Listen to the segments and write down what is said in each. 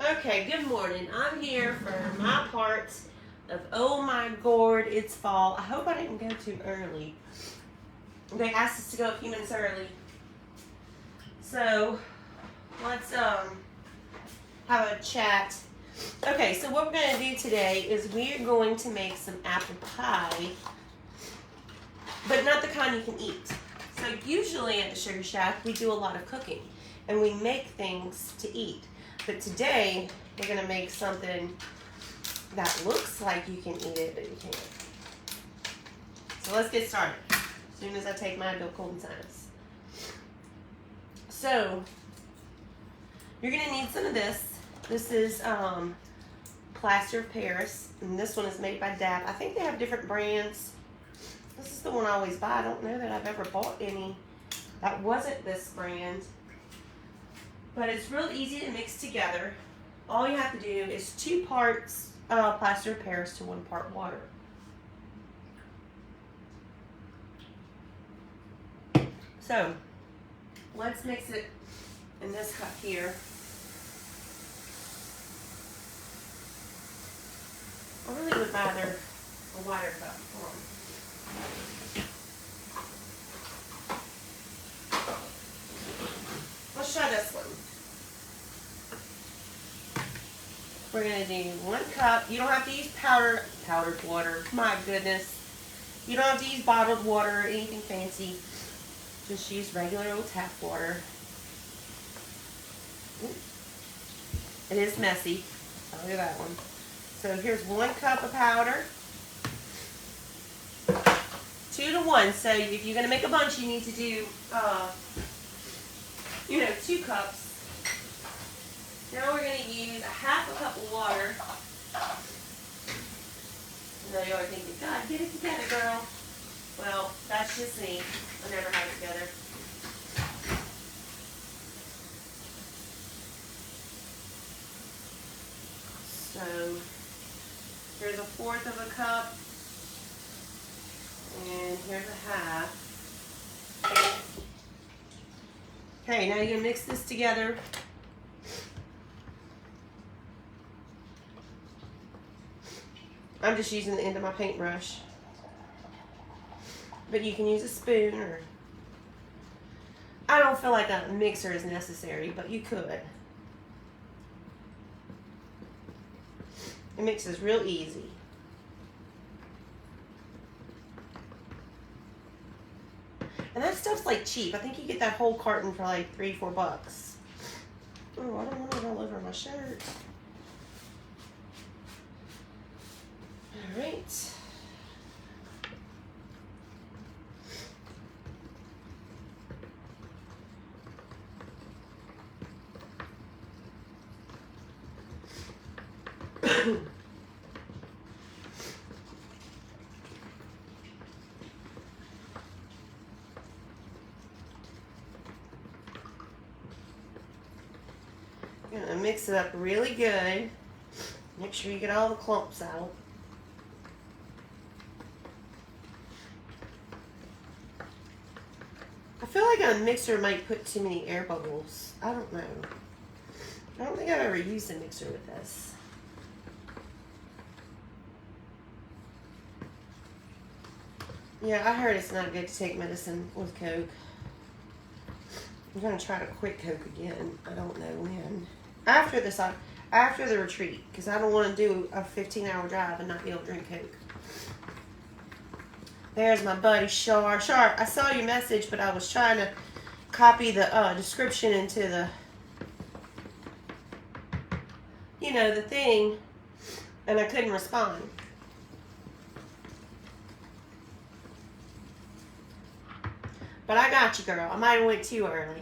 Okay, good morning. I'm here for my part of Oh My Gourd, It's Fall. I hope I didn't go too early. They asked us to go a few minutes early. So, let's have a chat. Okay, so what we're going to do today is we're going to make some apple pie, but not the kind you can eat. So usually at the Sugar Shack, we do a lot of cooking, and we make things to eat. But today, we're going to make something that looks like you can eat it, but you can't. So let's get started. As soon as I take my Adult Cold and Sinus. So, you're going to need some of this. This is Plaster of Paris, and this one is made by DAP. I think they have different brands. This is the one I always buy. I don't know that I've ever bought any that wasn't this brand. But it's real easy to mix together. All you have to do is 2 parts plaster of Paris to 1 part water. So, let's mix it in this cup here. I really would rather a wider cup. Hold on. Let's try this one. We're going to do 1 cup. You don't have to use powdered water. My goodness. You don't have to use bottled water or anything fancy. Just use regular old tap water. It is messy. I'll do that one. So here's 1 cup of powder. 2 to 1. So if you're going to make a bunch, you need to do, 2 cups. Now we're going to use a half a cup of water. And now you're thinking, God, get it together, girl. Well, that's just me. I never have it together. So, here's 1/4 of a cup. And here's a half. Okay, now you're going to mix this together. I'm just using the end of my paintbrush. But you can use a spoon or... I don't feel like a mixer is necessary, but you could. It mixes real easy. And that stuff's like cheap. I think you get that whole carton for like $3-4. Oh, I don't want it all over my shirt. All right. Gonna mix it up really good. Make sure you get all the clumps out. I feel like a mixer might put too many air bubbles. I don't know. I don't think I've ever used a mixer with this. Yeah, I heard it's not good to take medicine with Coke. I'm going to try to quit Coke again. I don't know when. After the retreat, because I don't want to do a 15-hour drive and not be able to drink Coke. There's my buddy Shar. Shar, I saw your message, but I was trying to copy the description into the, the thing, and I couldn't respond. But I got you, girl. I might have went too early.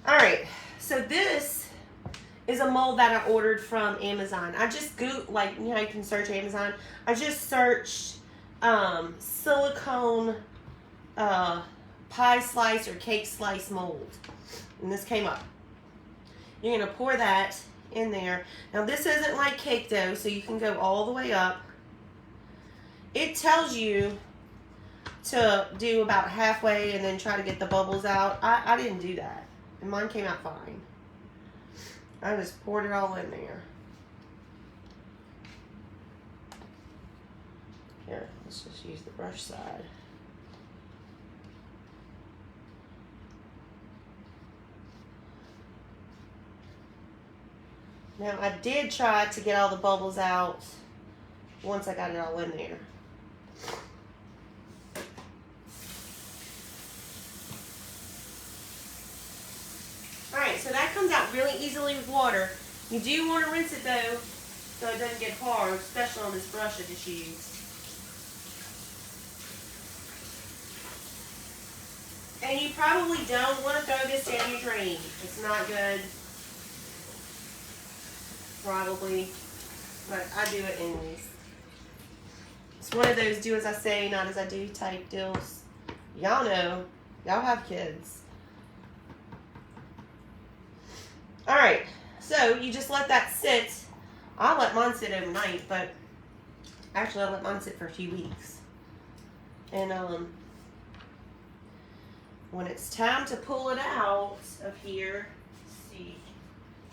All right. So this is a mold that I ordered from Amazon. I just Googled, you can search Amazon. I just searched silicone pie slice or cake slice mold. And this came up. You're going to pour that in there. Now this isn't like cake dough, so you can go all the way up. It tells you to do about halfway and then try to get the bubbles out. I didn't do that. And mine came out fine. I just poured it all in there. Here, let's just use the brush side. Now, I did try to get all the bubbles out once I got it all in there. Alright, so that comes out really easily with water. You do want to rinse it though, so it doesn't get hard, especially on this brush I just used. And you probably don't want to throw this down your drain. It's not good. Probably. But I do it anyways. It's one of those do as I say, not as I do type deals. Y'all know. Y'all have kids. Alright. So you just let that sit. I'll let mine sit overnight, but actually I let mine sit for a few weeks. And when it's time to pull it out of here, let's see.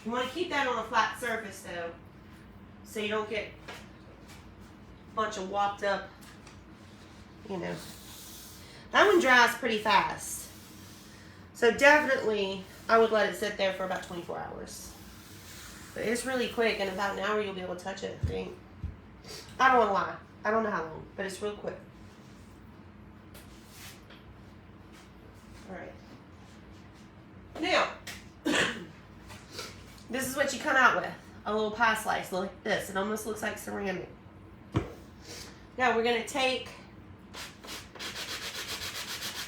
You want to keep that on a flat surface though, so you don't get a bunch of whopped up, you know. That one dries pretty fast. So definitely, I would let it sit there for about 24 hours. But it's really quick, in about an hour you'll be able to touch it, I think. I don't want to lie. I don't know how long, but it's real quick. Alright. Now, this is what you come out with. A little pie slice like this. It almost looks like ceramic. Now we're going to take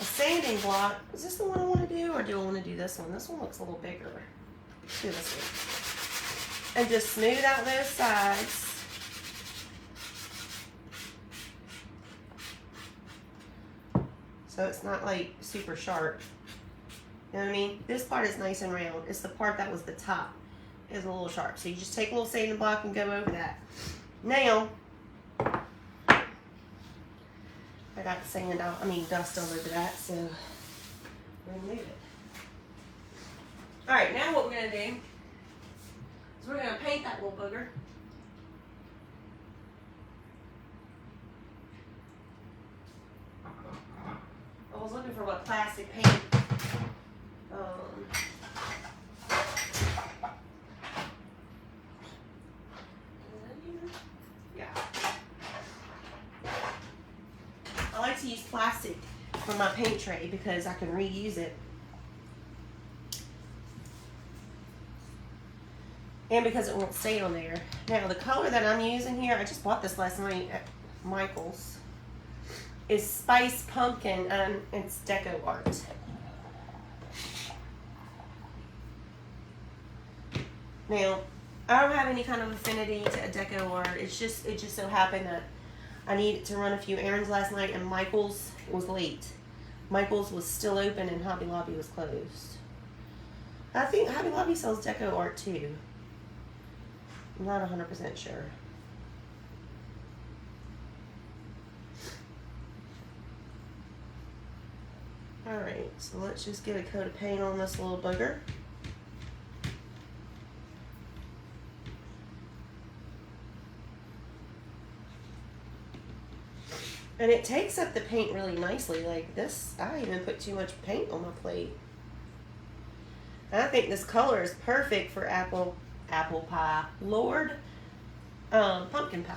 a sanding block. Is this the one I want to do, or do I want to do this one? This one looks a little bigger. Let's do this one. And just smooth out those sides. So it's not like super sharp. You know what I mean? This part is nice and round. It's the part that was the top is a little sharp. So you just take a little sanding block and go over that. Now, I got sand out, dust all over that, so remove it. Alright, now what we're going to do is we're going to paint that little booger. I was looking for what plastic paint. Yeah. I like to use plastic for my paint tray because I can reuse it. And because it won't stay on there. Now the color that I'm using here, I just bought this last night at Michael's, is Spice Pumpkin, and it's Deco Art. Now, I don't have any kind of affinity to a Deco Art. It just so happened that I needed to run a few errands last night, and Michael's was late. Michael's was still open and Hobby Lobby was closed. I think Hobby Lobby sells Deco Art too. I'm not 100% sure. Alright, so let's just get a coat of paint on this little booger. And it takes up the paint really nicely. Like this, I even put too much paint on my plate. And I think this color is perfect for apple pie. Lord, pumpkin pie.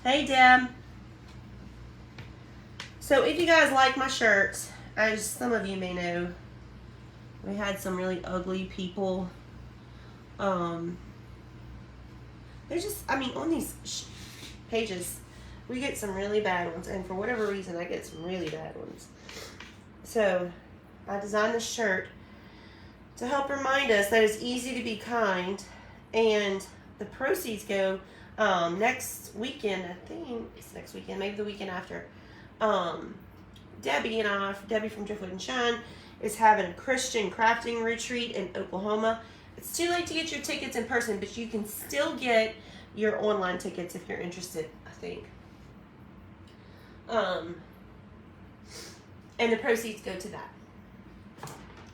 Hey, Deb. So if you guys like my shirts, as some of you may know, we had some really ugly people. They're just, on these pages, we get some really bad ones, and for whatever reason, I get some really bad ones. So I designed this shirt to help remind us that it's easy to be kind, and the proceeds go next weekend. I think it's next weekend, maybe the weekend after. Debbie from Driftwood and Shine is having a Christian crafting retreat in Oklahoma. It's too late to get your tickets in person, but you can still get your online tickets if you're interested, I think. And the proceeds go to that.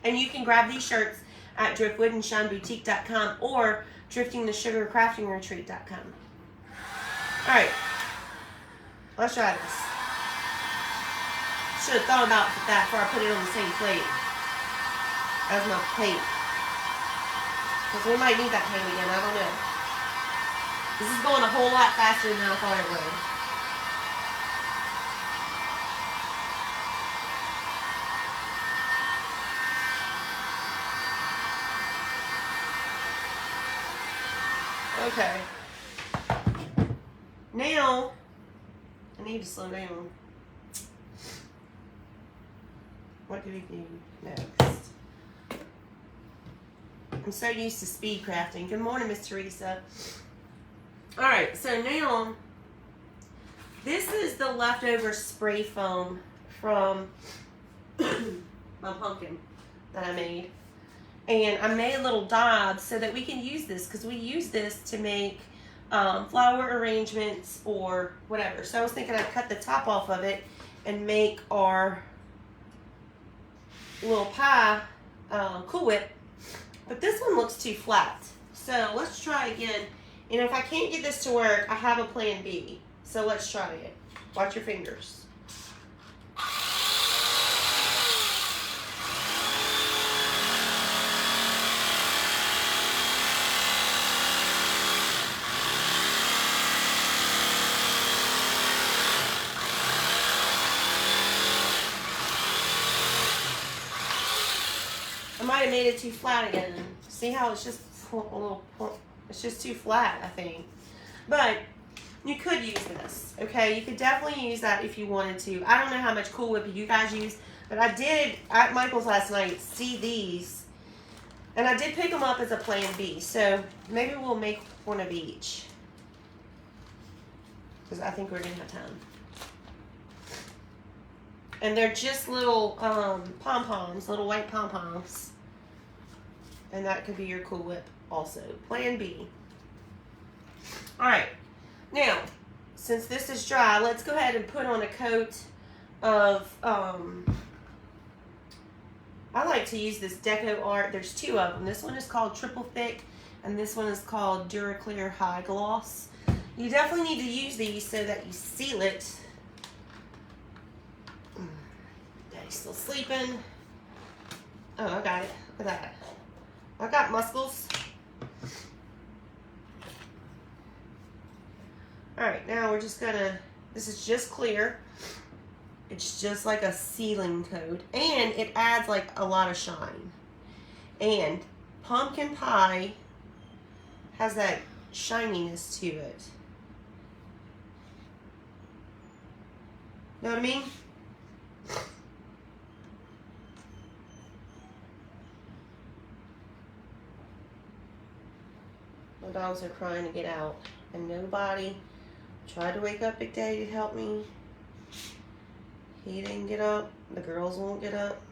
And you can grab these shirts at driftwoodandshineboutique.com or driftingthesugarcraftingretreat.com. Alright, let's try this. Should have thought about that before I put it on the same plate as my plate. Because we might need that pan again, I don't know. This is going a whole lot faster than I thought it would. Okay. Now, I need to slow down. What do we do next? I'm so used to speed crafting. Good morning, Miss Teresa. Alright, so now, this is the leftover spray foam from my pumpkin that I made. And I made little dots so that we can use this, because we use this to make flower arrangements or whatever. So I was thinking I'd cut the top off of it and make our little pie Cool Whip. But this one looks too flat. So let's try again. And if I can't get this to work, I have a plan B. So let's try it. Watch your fingers. I might have made it too flat again. See how it's just a little, it's just too flat, I think. But you could use this, okay? You could definitely use that if you wanted to. I don't know how much Cool Whip you guys use, but I did, at Michael's last night, see these. And I did pick them up as a plan B. So maybe we'll make one of each, because I think we're going to have time. And they're just little pom-poms, little white pom-poms. And that could be your Cool Whip also. Plan B. Alright. Now, since this is dry, let's go ahead and put on a coat of, I like to use this Deco Art. There's two of them. This one is called Triple Thick, and this one is called Duraclear High Gloss. You definitely need to use these so that you seal it. Daddy's still sleeping. Oh, I got it. Look at that. I got muscles. Alright, now we're just gonna, this is just clear. It's just like a sealing coat. And it adds like a lot of shine. And pumpkin pie has that shininess to it. Know what I mean? My dogs are crying to get out, and nobody tried to wake up Big Daddy to help me. He didn't get up. The girls won't get up.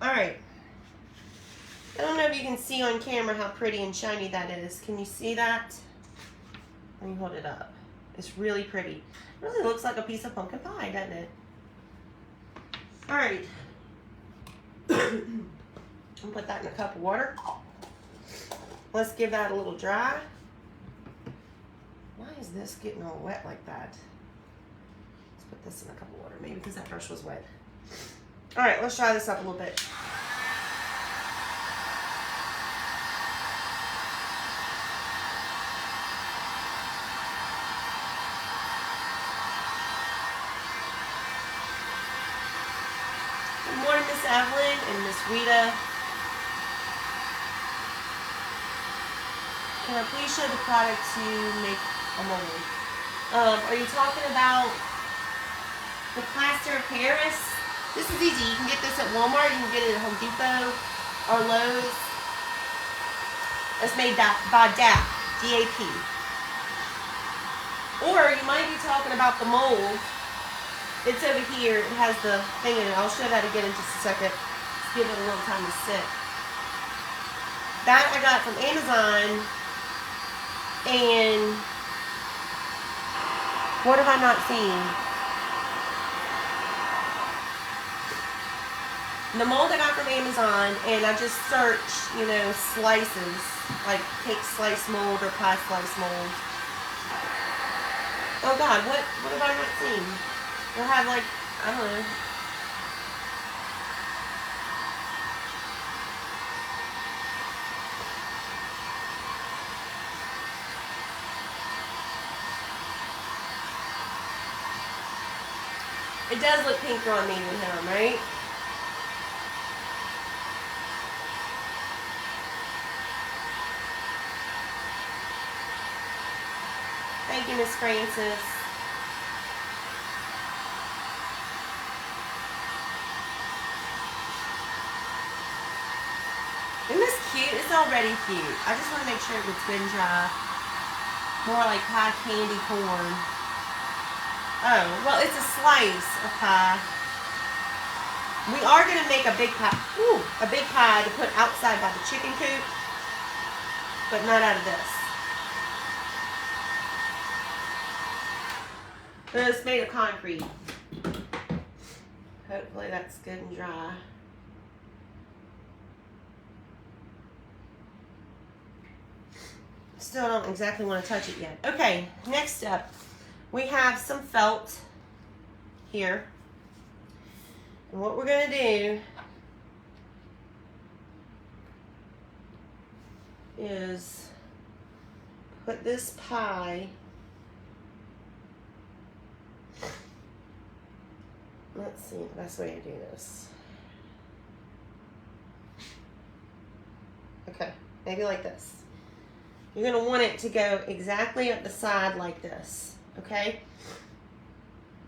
Alright. I don't know if you can see on camera how pretty and shiny that is. Can you see that? Let me hold it up. It's really pretty. It really looks like a piece of pumpkin pie, doesn't it? Alright. I'll put that in a cup of water. Let's give that a little dry. Why is this getting all wet like that? Let's put this in a cup of water. Maybe because that brush was wet. Alright, let's dry this up a little bit. Good morning, Miss Evelyn and Miss Rita. Can I please show the product to make a mold? Are you talking about the plaster of Paris? This is easy. You can get this at Walmart. You can get it at Home Depot or Lowe's. It's made by DAP, D-A-P. Or you might be talking about the mold. It's over here. It has the thing in it. I'll show that again in just a second. Let's give it a little time to sit. That I got from Amazon. And what have I not seen? The mold I got from Amazon, and I just searched, you know, slices, like cake slice mold or pie slice mold. Oh God, what have I not seen? We'll have like, I don't know. It does look pinker on me with him, right? Thank you, Miss Francis. Isn't this cute? It's already cute. I just want to make sure it gets good and dry. More like pie candy corn. Oh, well, it's a slice of pie. We are going to make a big pie. Ooh, a big pie to put outside by the chicken coop, but not out of this. It's made of concrete. Hopefully that's good and dry. Still don't exactly want to touch it yet. Okay, next up, we have some felt here. And what we're going to do is put this pie, let's see the best way to do this. Okay, maybe like this. You're going to want it to go exactly up the side like this, okay?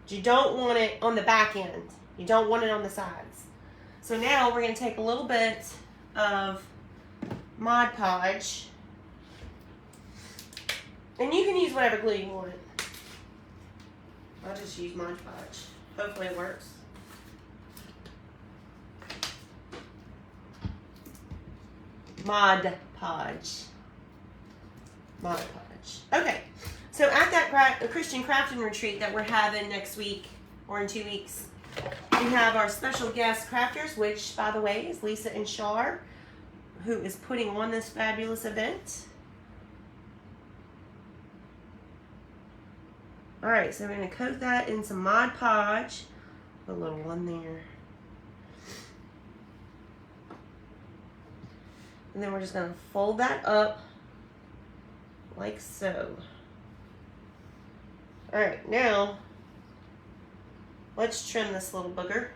But you don't want it on the back end. You don't want it on the sides. So now we're going to take a little bit of Mod Podge. And you can use whatever glue you want. I'll just use Mod Podge. Hopefully it works. Mod Podge. Mod Podge. Okay, so at that Christian crafting retreat that we're having next week or in 2 weeks, we have our special guest crafters, which, by the way, is Lisa and Shar, who is putting on this fabulous event. All right, so we're going to coat that in some Mod Podge. Put a little one there. And then we're just going to fold that up like so. All right, now let's trim this little booger.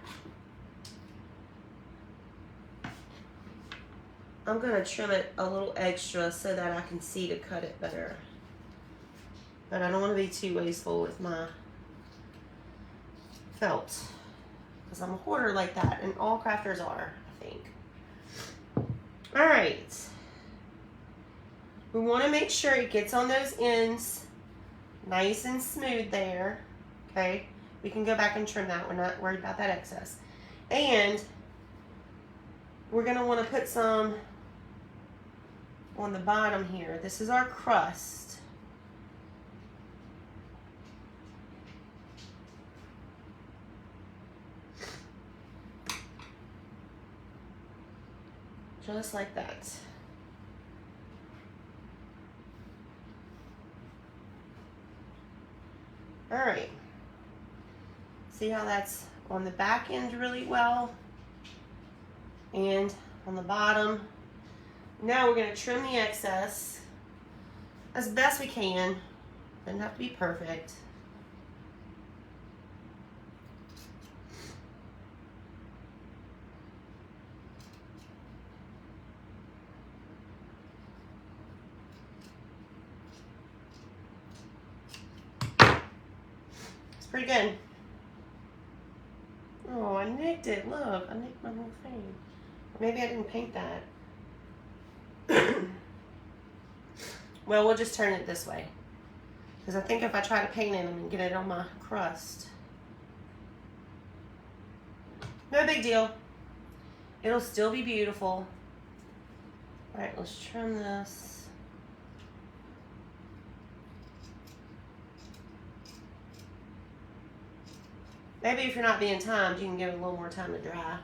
I'm going to trim it a little extra so that I can see to cut it better. But I don't want to be too wasteful with my felt, because I'm a hoarder like that, and all crafters are, I think. All right. We want to make sure it gets on those ends nice and smooth there. Okay, we can go back and trim that. We're not worried about that excess. And we're going to want to put some on the bottom here. This is our crust. Just like that. All right. See how that's on the back end really well and on the bottom. Now we're going to trim the excess as best we can. Doesn't have to be perfect. Pretty good. Oh, I nicked it. Look, I nicked my whole thing. Or maybe I didn't paint that. Well, we'll just turn it this way. Because I think if I try to paint it, I'm going to get it on my crust. No big deal. It'll still be beautiful. All right, let's trim this. Maybe if you're not being timed, you can give it a little more time to dry.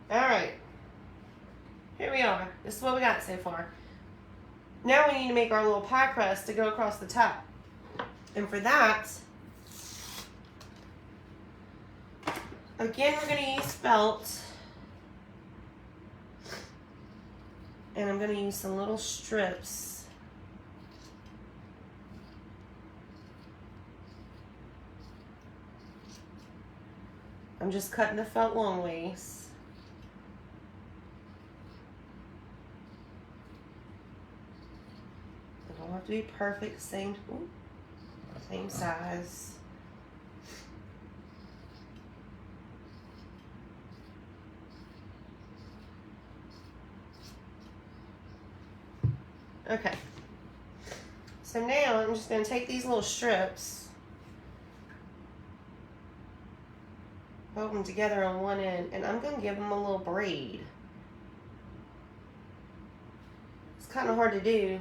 All right, here we are. This is what we got so far. Now we need to make our little pie crust to go across the top. And for that, again, we're going to use felt. And I'm going to use some little strips. I'm just cutting the felt long ways. They don't have to be perfect, same size. Okay, so now I'm just going to take these little strips, put them together on one end, and I'm going to give them a little braid. It's kind of hard to do.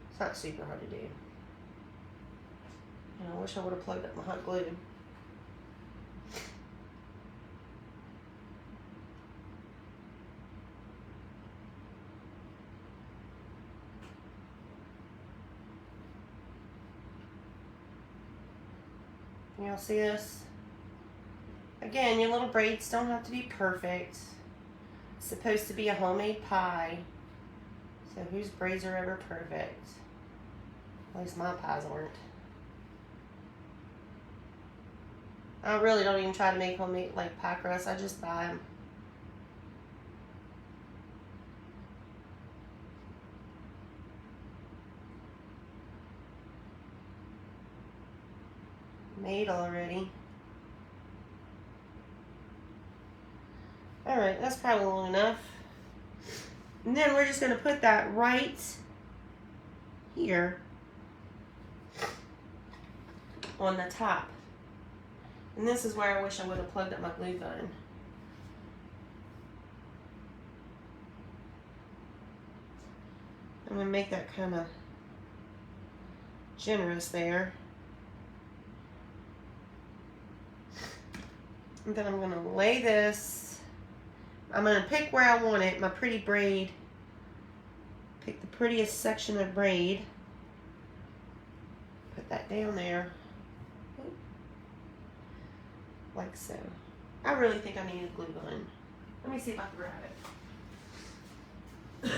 It's not super hard to do. And I wish I would have plugged up my hot glue. Y'all see this? Again, your little braids don't have to be perfect. It's supposed to be a homemade pie. So whose braids are ever perfect? At least my pies aren't. I really don't even try to make homemade like pie crust. I just buy them. Made already. All right, that's probably long enough. And then we're just going to put that right here on the top. And this is where I wish I would have plugged up my glue gun. I'm going to make that kind of generous there. And then I'm going to lay this. I'm going to pick where I want it, my pretty braid. Pick the prettiest section of braid. Put that down there. Like so. I really think I need a glue gun. Let me see if I can grab it.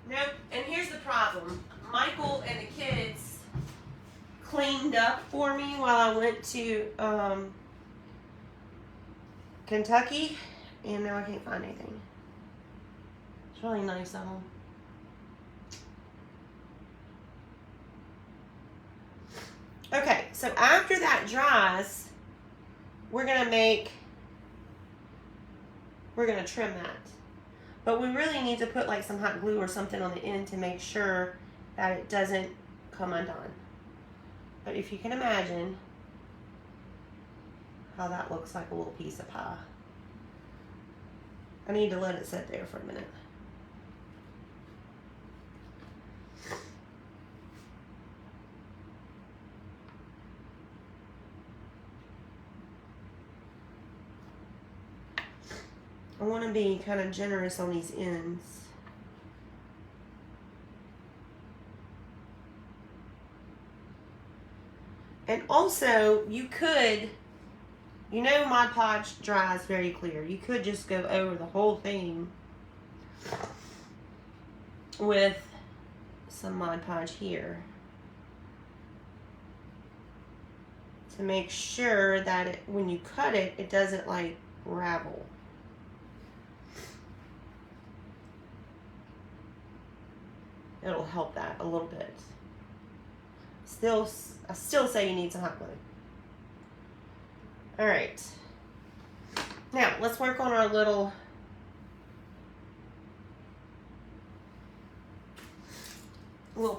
Nope, and here's the problem. Michael and the kids cleaned up for me while I went to Kentucky, and now I can't find anything. It's really nice of them. Okay, so after that dries, we're gonna trim that. But we really need to put like some hot glue or something on the end to make sure that it doesn't come undone. But if you can imagine how that looks like a little piece of pie. I need to let it sit there for a minute. I want to be kind of generous on these ends. And also, you could, you know, Mod Podge dries very clear. You could just go over the whole thing with some Mod Podge here to make sure that it, when you cut it, it doesn't like ravel. It'll help that a little bit. I still say you need some hot glue. All right. Now, let's work on our little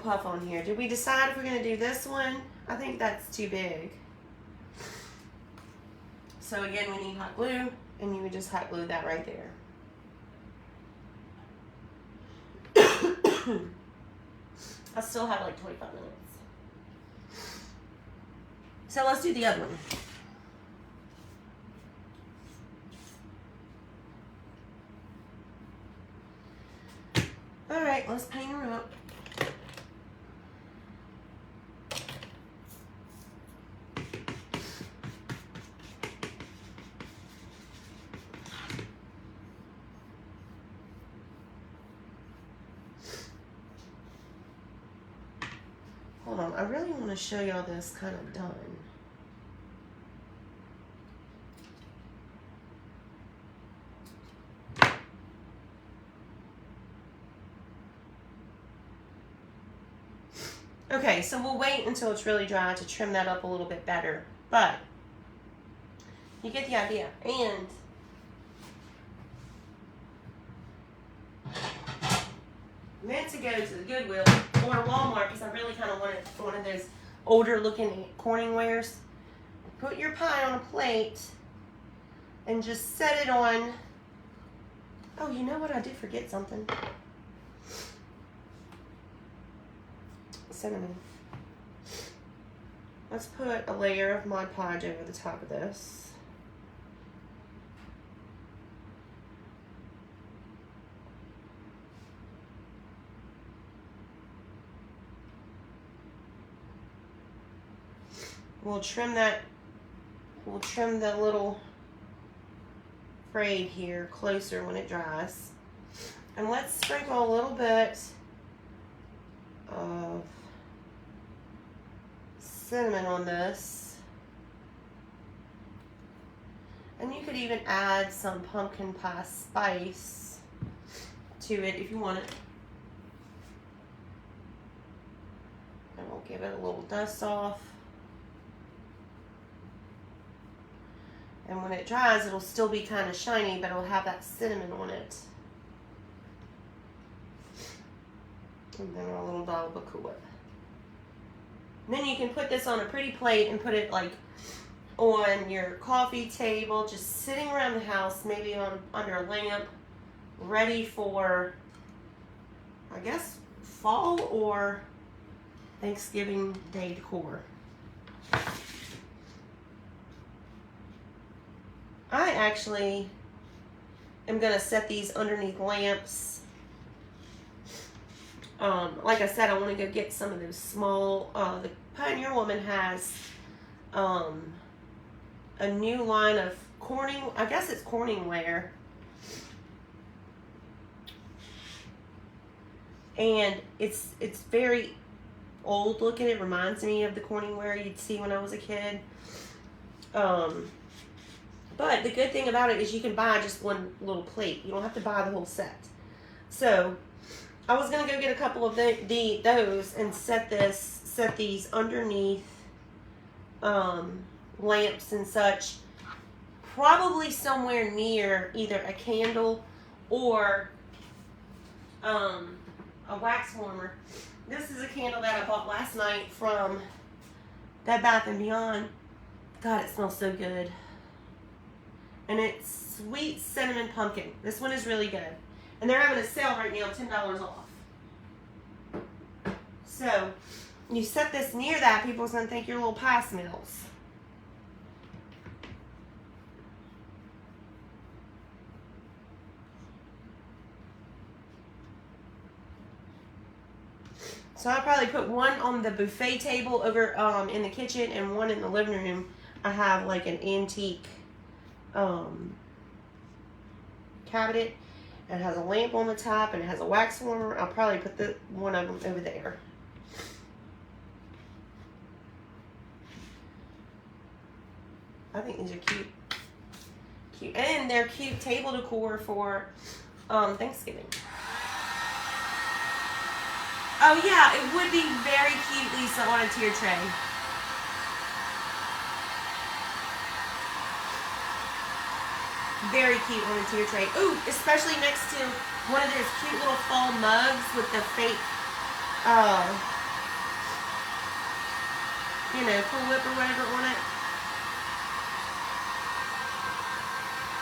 puff on here. Did we decide if we're going to do this one? I think that's too big. So again, we need hot glue, and you would just hot glue that right there. I still have like 25 minutes. So let's do the other one. All right, let's paint her up. Hold on, I really want to show y'all this kind of done. Okay, so we'll wait until it's really dry to trim that up a little bit better, but you get the idea. And I meant to go to the Goodwill or Walmart because I really kind of wanted one of those older looking Corningwares. Put your pie on a plate and just set it on. Oh, you know what? I did forget something. Cinnamon. Let's put a layer of Mod Podge over the top of this. We'll trim that, we'll trim the little braid here closer when it dries. And let's sprinkle a little bit of cinnamon on this. And you could even add some pumpkin pie spice to it if you want it. And we'll give it a little dust off. And when it dries, it'll still be kind of shiny, but it'll have that cinnamon on it. And then a little dollop of Cool Whip. And then you can put this on a pretty plate and put it like on your coffee table, just sitting around the house, maybe under a lamp, ready for, I guess, fall or Thanksgiving Day decor. I actually am going to set these underneath lamps. Like I said, I want to go get some of those small, the Pioneer Woman has a new line of I guess it's Corningware. And it's very old looking. It reminds me of the Corningware you'd see when I was a kid. But the good thing about it is you can buy just one little plate. You don't have to buy the whole set. So I was gonna go get a couple of those and set these underneath lamps and such. Probably somewhere near either a candle or a wax warmer. This is a candle that I bought last night from Bed Bath & Beyond. God, it smells so good. And it's sweet cinnamon pumpkin. This one is really good. And they're having a sale right now, $10 off. So, you set this near that, people's going to think your little pie smells. So I'll probably put one on the buffet table over in the kitchen and one in the living room. I have like an antique cabinet, and it has a lamp on the top and it has a wax warmer. I'll probably put one of them over there. I think these are cute, and they're cute table decor for Thanksgiving. Oh yeah, it would be very cute, Lisa, on a tier tray. Very cute on a tier tray. Ooh, especially next to one of those cute little fall mugs with the fake, Cool Whip or whatever on it.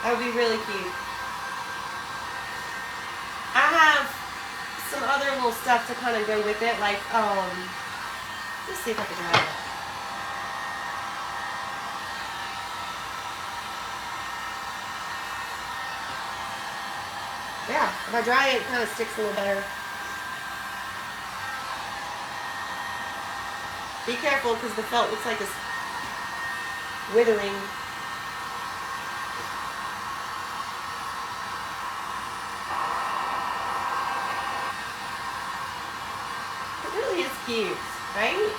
That would be really cute. I have some other little stuff to kind of go with it, like, let's see if I can dry it. Yeah, if I dry it, it kind of sticks a little better. Be careful because the felt looks like it's withering. It really is cute, right?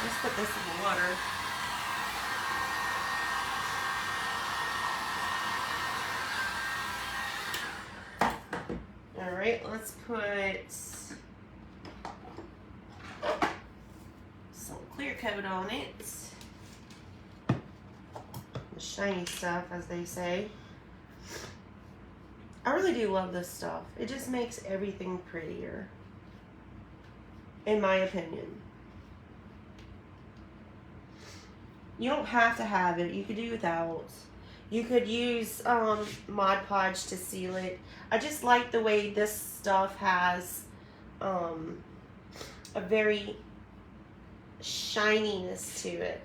Let's put this in the water. All right, let's put some clear coat on it. The shiny stuff, as they say. I really do love this stuff. It just makes everything prettier, in my opinion. You don't have to have it. You could do without. You could use Mod Podge to seal it. I just like the way this stuff has a very shininess to it.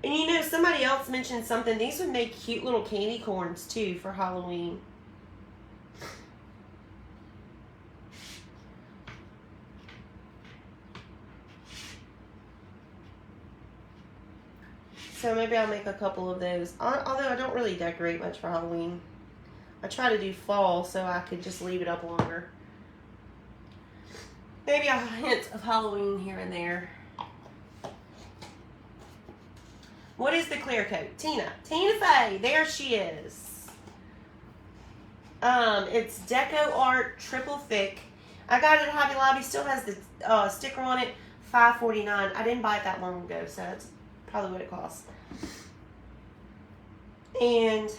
And somebody else mentioned something. These would make cute little candy corns too for Halloween. So maybe I'll make a couple of those. Although I don't really decorate much for Halloween. I try to do fall so I could just leave it up longer. Maybe a hint of Halloween here and there. What is the clear coat? Tina Fey, there she is. It's Deco Art Triple Thick. I got it at Hobby Lobby. Still has the sticker on it. $5.49. I didn't buy it that long ago, so that's probably what it costs. And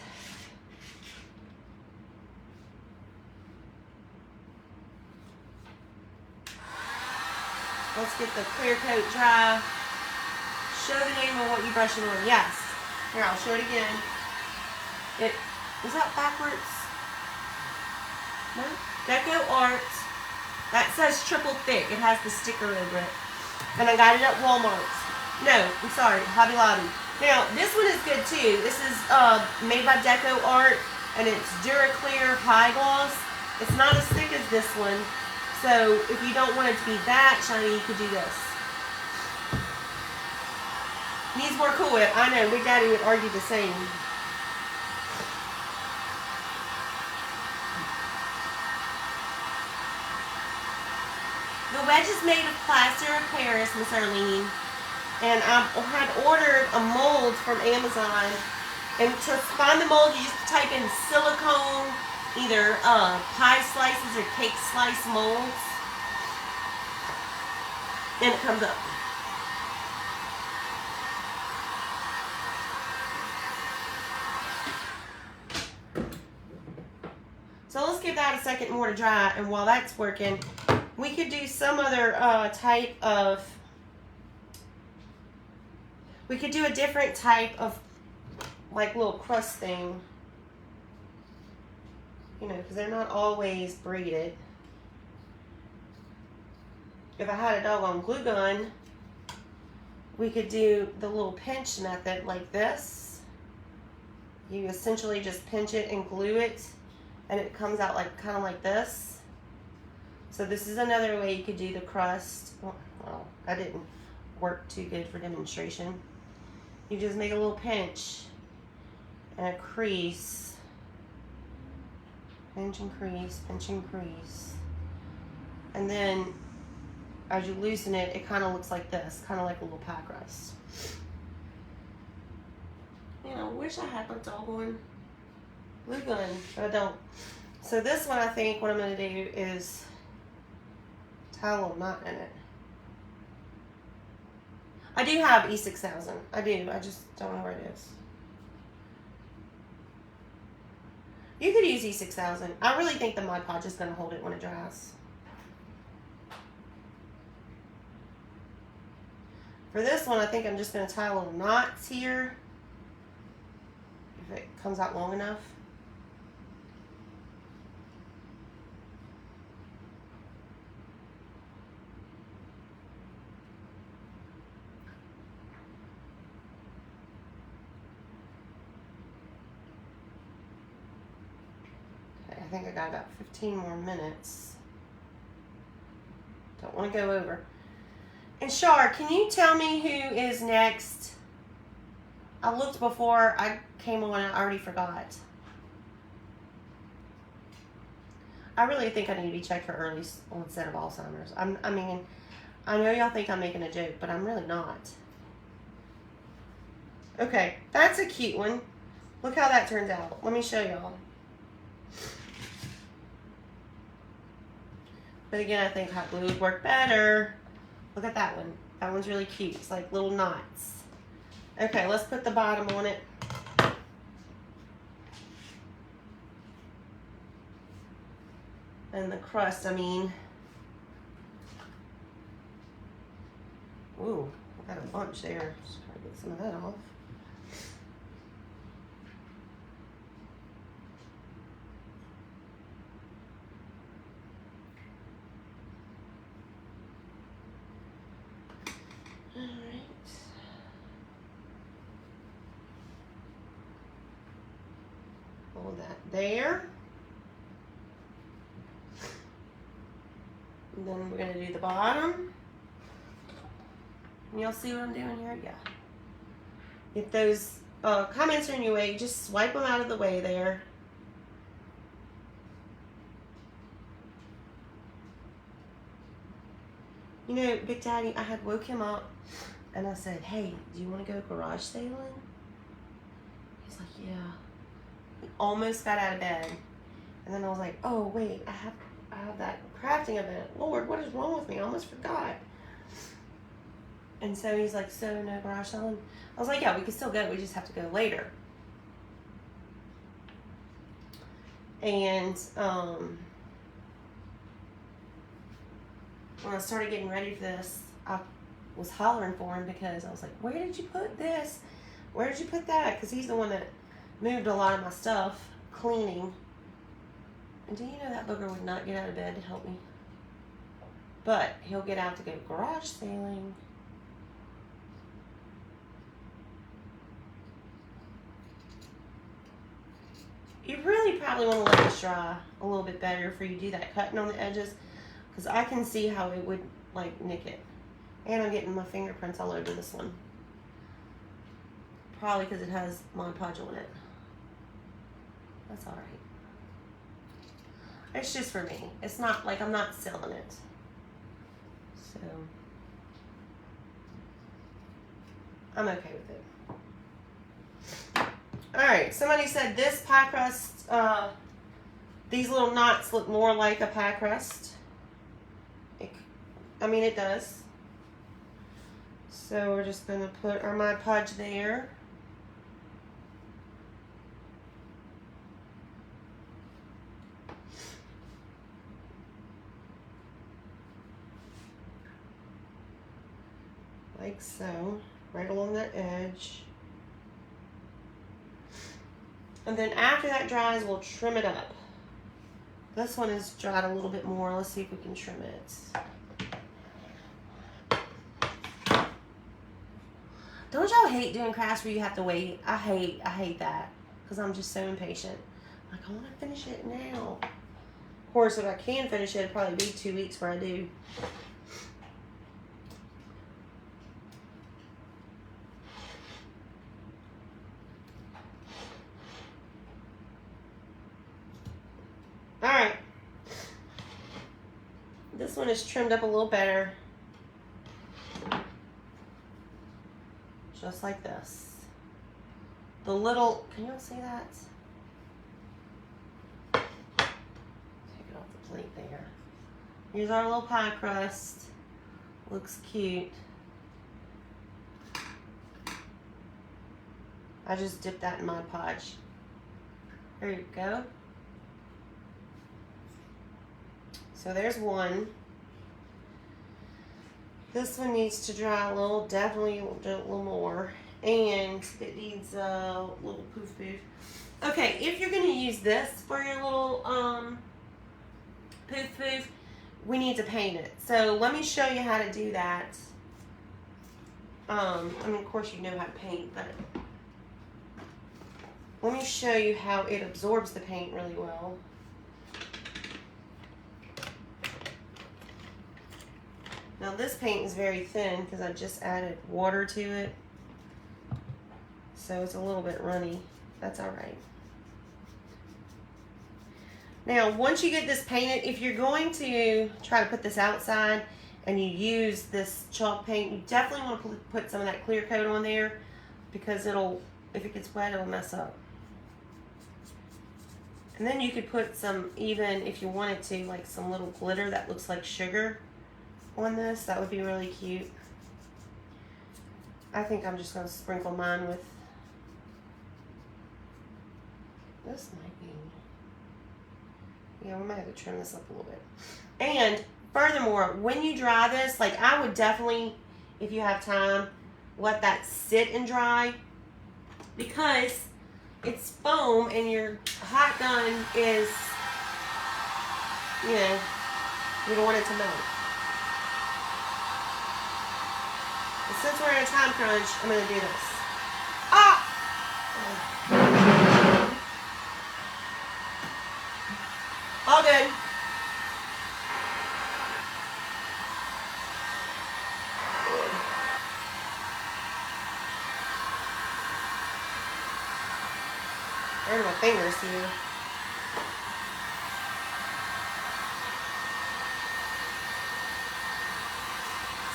let's get the clear coat dry. Show the name of what you're brushing on. Yes. Here, I'll show it again. Is that backwards? No? Deco Art. That says triple thick. It has the sticker over it. And I got it at Walmart. No, I'm sorry, Hobby Lobby. Now, this one is good too. This is made by Deco Art, and it's Duraclear High Gloss. It's not as thick as this one, so if you don't want it to be that shiny, you could do this. Needs more Cool Whip. I know, Big Daddy would argue the same. The wedge is made of plaster of Paris, Miss Arlene. And I had ordered a mold from Amazon. And to find the mold, you just type in silicone, either pie slices or cake slice molds. And it comes up. So let's give that a second more to dry, and while that's working, we could do some other type of, we could do a different type of like little crust thing, because they're not always braided. If I had a doggone glue gun, we could do the little pinch method like this. You essentially just pinch it and glue it, and it comes out like kind of like this. So this is another way you could do the crust. Well, that didn't work too good for demonstration. You just make a little pinch and a crease. Pinch and crease, pinch and crease. And then as you loosen it, it kind of looks like this, kind of like a little pie crust. You know, I wish I had my doggone glue gun, but I don't. So this one, I think what I'm going to do is tie a little knot in it. I do have E6000. I do. I just don't know where it is. You could use E6000. I really think the Mod Podge is going to hold it when it dries. For this one, I think I'm just going to tie little knots here. If it comes out long enough. Okay, I think I got about 15 more minutes. Don't want to go over. And Shar, can you tell me who is next? I looked before I came on and I already forgot. I really think I need to be checked for early onset of Alzheimer's. I mean, I know y'all think I'm making a joke, but I'm really not. Okay, that's a cute one. Look how that turns out. Let me show y'all. But again, I think hot glue would work better. Look at that one. That one's really cute. It's like little knots. Okay, let's put the bottom on it. And the crust, I mean. Ooh, I got a bunch there. Just try to get some of that off. Hold that there. And then we're going to do the bottom. And y'all see what I'm doing here? Yeah. If those comments are in your way, just swipe them out of the way there. You know, Big Daddy, I had woke him up and I said, hey, do you want to go garage sailing? He's like, yeah. He almost got out of bed. And then I was like, oh, wait, I have that crafting event. Lord, what is wrong with me? I almost forgot. And so he's like, so no garage sailing? I was like, yeah, we can still go. We just have to go later. And when I started getting ready for this, I was hollering for him because I was like, where did you put this? Where did you put that? Because he's the one that moved a lot of my stuff, cleaning. And do you know that booger would not get out of bed to help me? But he'll get out to go garage sailing. You really probably want to let this dry a little bit better before you do that cutting on the edges, because I can see how it would like nick it. And I'm getting my fingerprints all over this one. Probably because it has Mod Podge on it. That's alright. It's just for me. It's not like I'm not selling it. So I'm okay with it. Alright, somebody said this pie crust, these little knots look more like a pie crust. I mean, it does. So we're just going to put our Mod Podge there. Like so, right along that edge. And then after that dries, we'll trim it up. This one is dried a little bit more. Let's see if we can trim it. Don't y'all hate doing crafts where you have to wait? I hate that because I'm just so impatient. Like, I want to finish it now. Of course, if I can finish it, it'll probably be 2 weeks where I do. one is trimmed up a little better. Just like this. The little, can you all see that? Take it off the plate there. Here's our little pie crust. Looks cute. I just dipped that in Mod Podge. There you go. So there's one. This one needs to dry a little, definitely a little more. And it needs a little poof. Okay, if you're gonna use this for your little poof, we need to paint it. So let me show you how to do that. I mean, of course you know how to paint, but let me show you how it absorbs the paint really well. Now this paint is very thin because I just added water to it. So it's a little bit runny. That's all right. Now, once you get this painted, if you're going to try to put this outside and you use this chalk paint, you definitely want to put some of that clear coat on there because it'll, if it gets wet, it'll mess up. And then you could put some, even if you wanted to, like some little glitter that looks like sugar on this. That would be really cute. I think I'm just going to sprinkle mine with, this might be, yeah, we might have to trim this up a little bit. And furthermore, when you dry this, like I would definitely, if you have time, let that sit and dry because it's foam and your hot gun is, you know, you don't want it to melt. And since we're in a time crunch, I'm going to do this. Ah! All good. Where are my fingers here?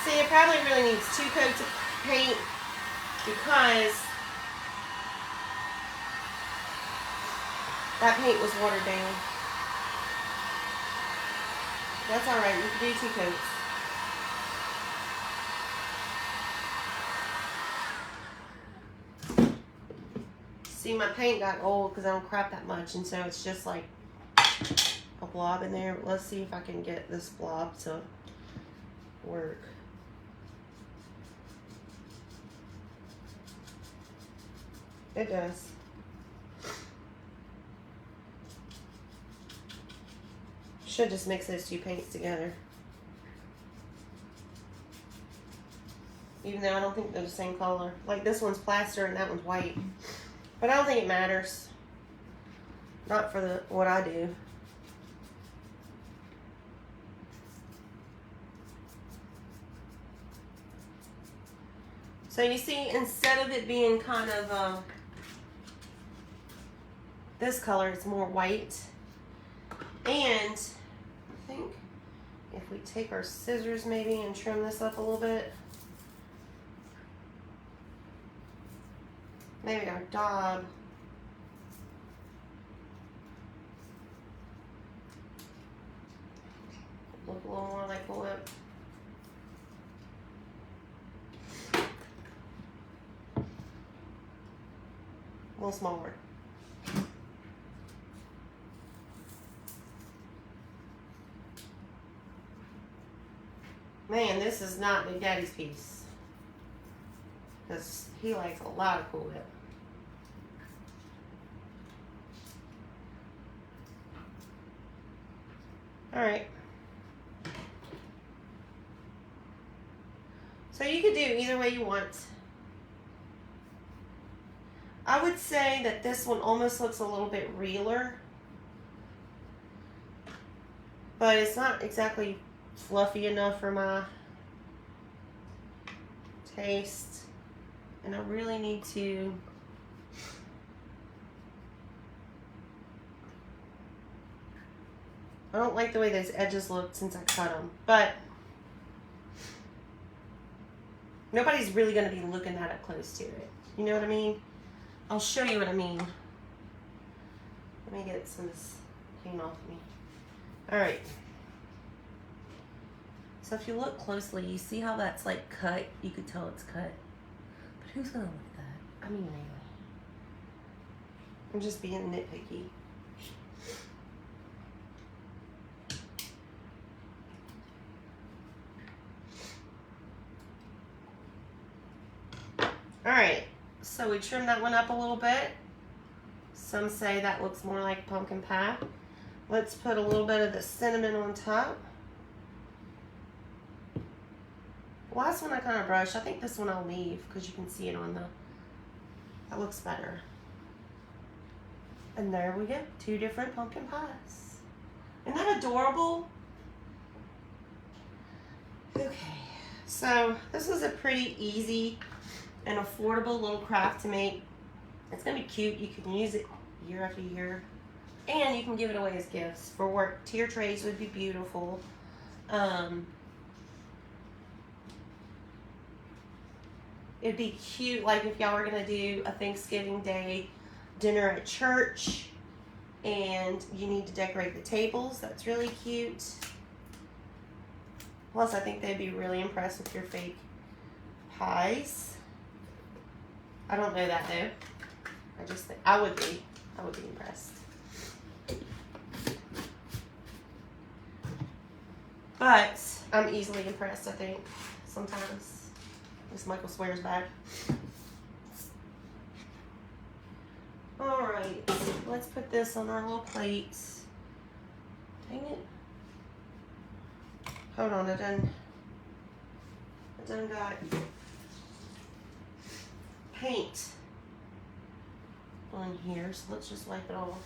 See, it probably really needs 2 coats of paint because that paint was watered down. That's all right. You can do 2 coats. See, my paint got old because I don't crap that much, and so it's just like a blob in there. Let's see if I can get this blob to work. It does. Should just mix those 2 paints together. Even though I don't think they're the same color. Like this one's plaster and that one's white. But I don't think it matters. Not for what I do. So you see, instead of it being kind of this color, it's more white. And I think if we take our scissors maybe and trim this up a little bit, maybe our dog look a little more like a lip. A little smaller. Man, this is not Big Daddy's piece. Because he likes a lot of Cool Whip. Alright. So you could do either way you want. I would say that this one almost looks a little bit realer. But it's not exactly fluffy enough for my taste. And I really need to I don't like the way those edges look since I cut them, but nobody's really going to be looking that up close to it. You know what I mean? I'll show you what I mean. Let me get some of this came off me. All right. So if you look closely, you see how that's like cut? You could tell it's cut. But who's going to look at that? I mean, really. I'm just being nitpicky. All right, so we trimmed that one up a little bit. Some say that looks more like pumpkin pie. Let's put a little bit of the cinnamon on top. The last one I kind of brushed. I think this one I'll leave because you can see it on the, that looks better. And there we go, 2 different pumpkin pies. Isn't that adorable? Okay, so this is a pretty easy and affordable little craft to make. It's gonna be cute. You can use it year after year, and you can give it away as gifts for work. Tier trays would be beautiful. It'd be cute, like if y'all were gonna do a Thanksgiving Day dinner at church, and you need to decorate the tables. That's really cute. Plus, I think they'd be really impressed with your fake pies. I don't know that though. I just think I would be impressed. But I'm easily impressed, I think, sometimes. This Michael swears back. All right, let's put this on our little plates. Dang it. Hold on, I done got paint on here, so let's just wipe it off.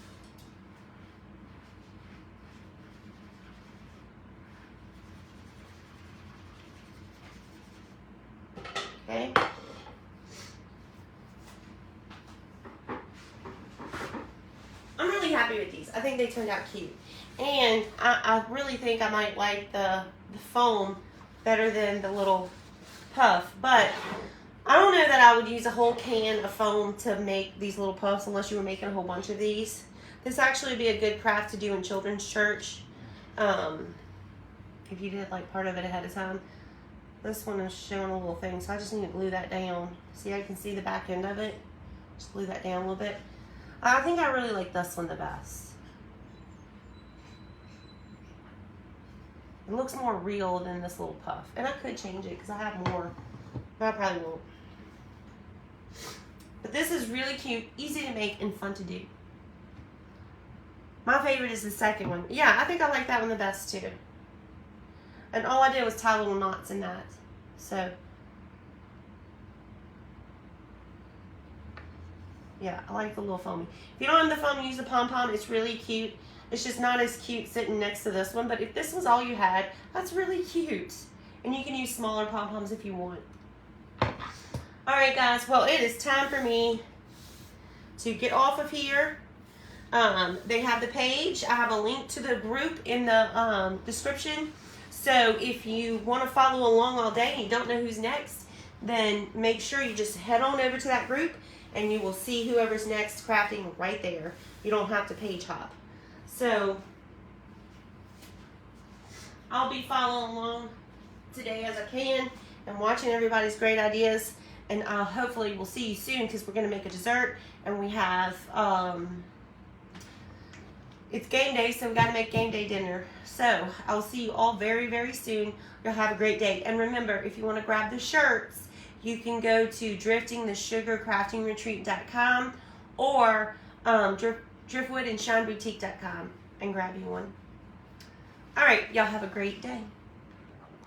Okay. I'm really happy with these. I think they turned out cute. And I really think I might like the foam better than the little puff. But I don't know that I would use a whole can of foam to make these little puffs unless you were making a whole bunch of these. This actually would be a good craft to do in children's church. If you did like part of it ahead of time. This one is showing a little thing, so I just need to glue that down. See, I can see the back end of it. Just glue that down a little bit. I think I really like this one the best. It looks more real than this little puff. And I could change it because I have more, but I probably won't. But this is really cute, easy to make, and fun to do. My favorite is the second one. Yeah, I think I like that one the best too. And all I did was tie little knots in that. So, yeah, I like the little foamy. If you don't have the foam, use the pom-pom. It's really cute. It's just not as cute sitting next to this one. But if this was all you had, that's really cute. And you can use smaller pom-poms if you want. All right, guys. Well, it is time for me to get off of here. They have the page. I have a link to the group in the description. So if you want to follow along all day and you don't know who's next, then make sure you just head on over to that group and you will see whoever's next crafting right there. You don't have to page hop. So I'll be following along today as I can and watching everybody's great ideas. And hopefully we'll see you soon because we're going to make a dessert. And we have, it's game day, so we got to make game day dinner. So I'll see you all very, very soon. You'll have a great day. And remember, if you want to grab the shirts, you can go to driftingthesugarcraftingretreat.com or driftwoodandShineBoutique.com and grab you one. All right, y'all have a great day.